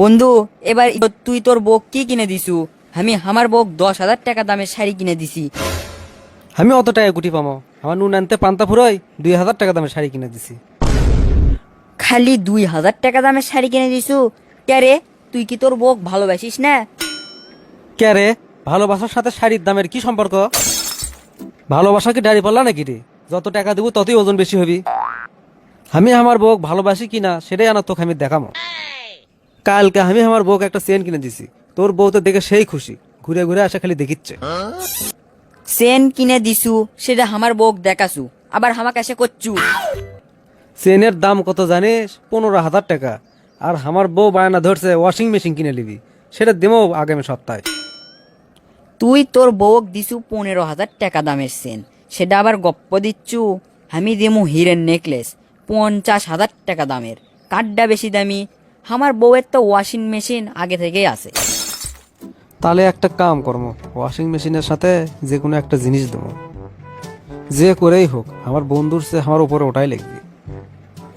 বন্ধু, এবার তুই তোর বউক কি কিনে দিছু? আমি আমার বউক 10,000 টাকা দামের শাড়ি কিনে দিছি। আমি অত টাকা গুটি পামো? আমার নুন আনতে পান্তা ফুরোয় 2,000 টাকা দামের শাড়ি কিনে দিছি। খালি 2,000 টাকা দামের শাড়ি কিনে দিছু? কে রে, তুই কি তোর বউক ভালোবাসিস না? কে রে, ভালোবাসার সাথে শাড়ির দামের কি সম্পর্ক? ভালোবাসা কি দাঁড়ি পাল্লা নাকি রে? যত টাকা দেবো ততই ওজন বেশি হবি। আমি আমার বউক ভালোবাসি কিনা সেটাই আনা তোকে আমি দেখামো। কালকে আমি আমার বউকে একটা চেন কিনে দিছি। তোর বউ তো দেখে সেই খুশি, ঘুরে ঘুরে আসা খালি দেখিচ্ছে। চেন কিনে দিছু, সেটা আমার বউক দেখাছু, আবার হামাক এসে করছু। চেনের দাম কত জানিস? 15,000 টাকা। আর আমার বউ বায়না ধরছে ওয়াশিং মেশিন কিনে নিবি, সেটা দেবো আগামী সপ্তাহে। তুই তোর বউক দিছু 15,000 টাকা দামের চেন, সেটা আবার গপ্প দিচ্ছু। আমি দিমু হিরের নেকলেস 50,000 টাকা দামের। কাঠটা বেশি দামি। আমার বউয়ের তো ওয়াশিং মেশিন আগে থেকেই আছে। তাহলে একটা কাম কর্ম, ওয়াশিং মেশিনের সাথে যে কোনো একটা জিনিস দেবো, যে করেই হোক আমার বন্ধুর সে আমার উপরে ওটাই লিখবি।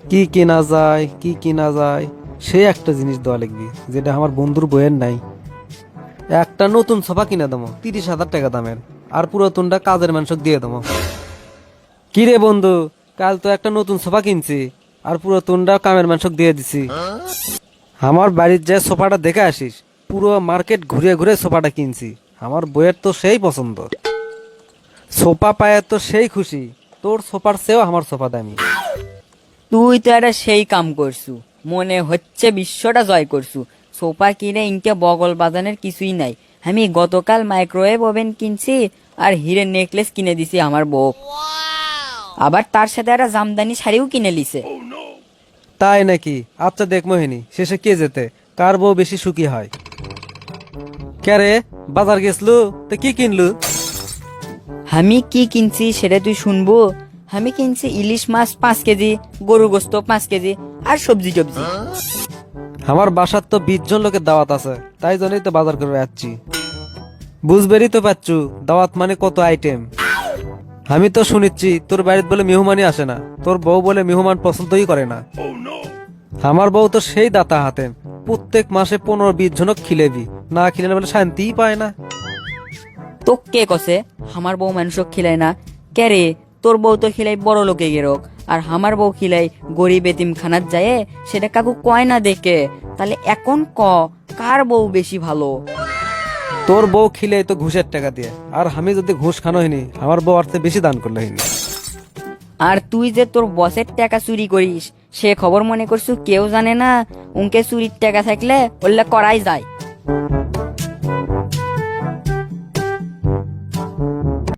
কি কেনা যায় কি কেনা যায়, সে একটা জিনিস দেওয়া লিখবি যেটা আমার বন্ধুর বইয়ের নাই। একটা নতুন সোফা কিনে দেবো 30,000 টাকা দামের, আর পুরাতনটা কাজের মানুষক দিয়ে দেবো। কি রে বন্ধু, কাল তো একটা নতুন সোফা কিনছি, আর পুরাতনটা কামের মানুষক দিয়ে দিছি। আমার বাড়ির যে সোফাটা দেখে আসিস, পুরো মার্কেট ঘুরে ঘুরে সোফাটা কিনছি। আমার বইয়ের তো সেই পছন্দ, সোফা পায়ে তো সেই খুশি। তোর সোফার চেয়েও আমার সোফা দামি। তুই তো একটা সেই কাম করছু, মনে হচ্ছে বিশ্বটা জয় করছু। সোফা কিনে ইনকে বগল বাজানের কিছুই নাই। আমি গতকাল মাইক্রোওয়েভ ওভেন কিনছি, আর হিরের নেকলেস কিনে দিছি আমার বউ। আবার তার সাথে একটা জামদানি শাড়িও কিনে লিছে। তাই নাকি? আচ্ছা দেখ মোহিনী, শেষে কে যেতে, কার বউ বেশি সুখী হয়। কে রে, বাজার গেছলু তো কি কিনলু? আমি কি কিনছি সেটা তুই শুনবো? আমি কিনছি ইলিশ মাছ 5 কেজি, গরু গোস্ত 5 কেজি, আর সবজি টবজি। আমার বাসার তো 20 জন লোকের দাওয়াত আছে, তাই জন্যই তো বাজার করে যাচ্ছি। বুঝবেরই তো পাচ্ছু দাওয়াত মানে কত আইটেম। আমি তো শুনেছি তোর বাড়িতে বলে মেহমানই আসে না, তোর বউ বলে মেহমান পছন্দই করে না। আমার বউ তো সেই দাতা হাতে, প্রত্যেক মাসে 15-20 জনক খিলেবি, না খিলে বলে শান্তিই পায় না। তো কে কছে আমার বউ মানুষক খিলাই না? কে রে, তোর বউ তো খিলাই বড় লোকে গেরক, আর আমার বউ খিলাই গরিব এতিম খানাত যায়, সেটা কাকু কয় না দেখে। তাহলে এখন কার বউ বেশি ভালো? তোর বউ খিলে তো ঘুষের টাকা দিয়ে, আর আমি যদি ঘুষ খানো হইনি আমার বউ অর্থে বেশি দান করলে হইনি। আর তুই যে তোর বসের টাকা চুরি করিস, সে খবর মনে করছু কেউ জানে না? উনকে চুরির টাকা থাকলে ওল্লা করাই যায়।